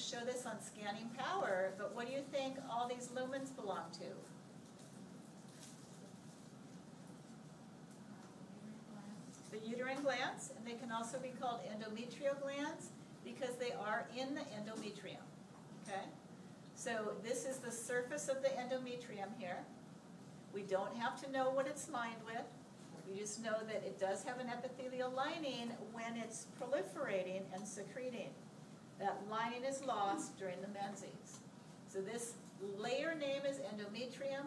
show this on scanning power, but what do you think all these lumens belong to? The uterine glands, and they can also be called endometrial glands because they are in the endometrium, okay? So this is the surface of the endometrium here. We don't have to know what it's lined with. We just know that it does have an epithelial lining when it's proliferating and secreting. That lining is lost during the menses. So this layer name is endometrium.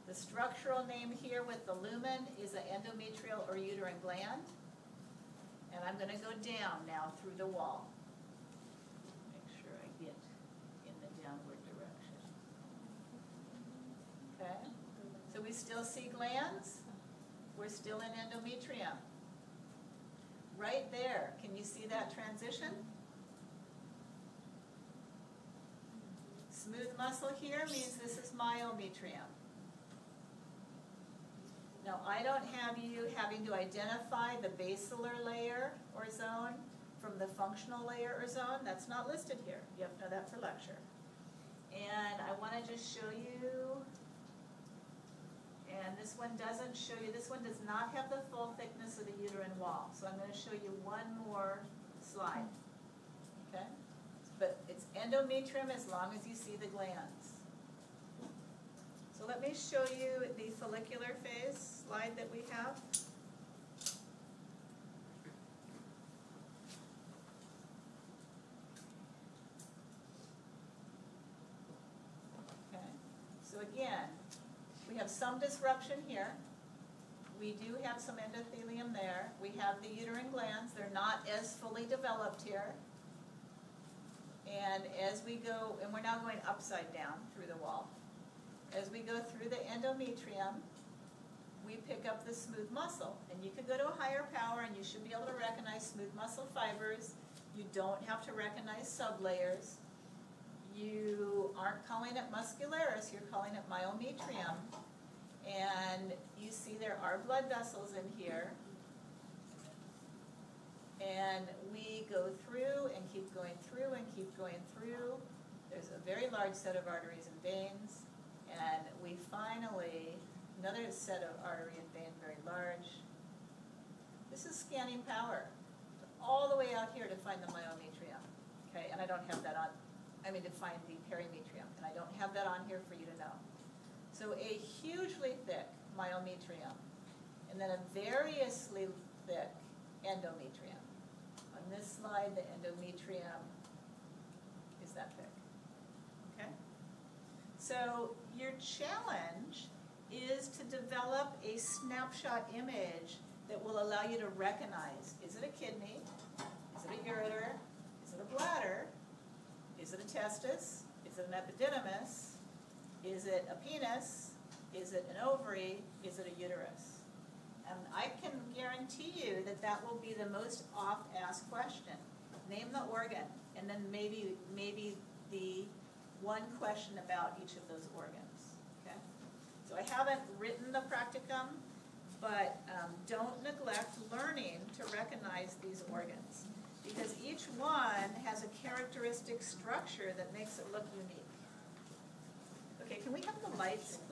The structural name here with the lumen is an endometrial or uterine gland. And I'm going to go down now through the wall. Make sure I get in the downward direction. Okay? So we still see glands. We're still in endometrium. Right there, can you see that transition? Smooth muscle here means this is myometrium. Now, I don't have you having to identify the basilar layer or zone from the functional layer or zone. That's not listed here. You have to know that for lecture. And I want to just show you, and this one doesn't show you, this one does not have the full thickness of the uterine wall. So I'm going to show you one more slide. Okay? But it's endometrium as long as you see the glands. So let me show you the follicular phase slide that we have. Okay. So again, we have some disruption here. We do have some endothelium there. We have the uterine glands. They're not as fully developed here. And as we go, and we're now going upside down through the wall. As we go through the endometrium, we pick up the smooth muscle. And you can go to a higher power and you should be able to recognize smooth muscle fibers. You don't have to recognize sublayers. You aren't calling it muscularis, you're calling it myometrium. And you see there are blood vessels in here. And we go through and keep going through and keep going through. There's a very large set of arteries and veins. And we finally, another set of artery and vein, very large. This is scanning power. All the way out here to find the myometrium. Okay, and I don't have that on, to find the perimetrium. And I don't have that on here for you to know. So a hugely thick myometrium. And then a variously thick endometrium. On this slide, the endometrium is that thick. Okay? So your challenge is to develop a snapshot image that will allow you to recognize, is it a kidney? Is it a ureter? Is it a bladder? Is it a testis? Is it an epididymis? Is it a penis? Is it an ovary? Is it a uterus? And I can guarantee you that that will be the most oft-asked question. Name the organ, and then maybe the one question about each of those organs. Okay? So I haven't written the practicum, but don't neglect learning to recognize these organs, because each one has a characteristic structure that makes it look unique. Okay, can we have the lights, please?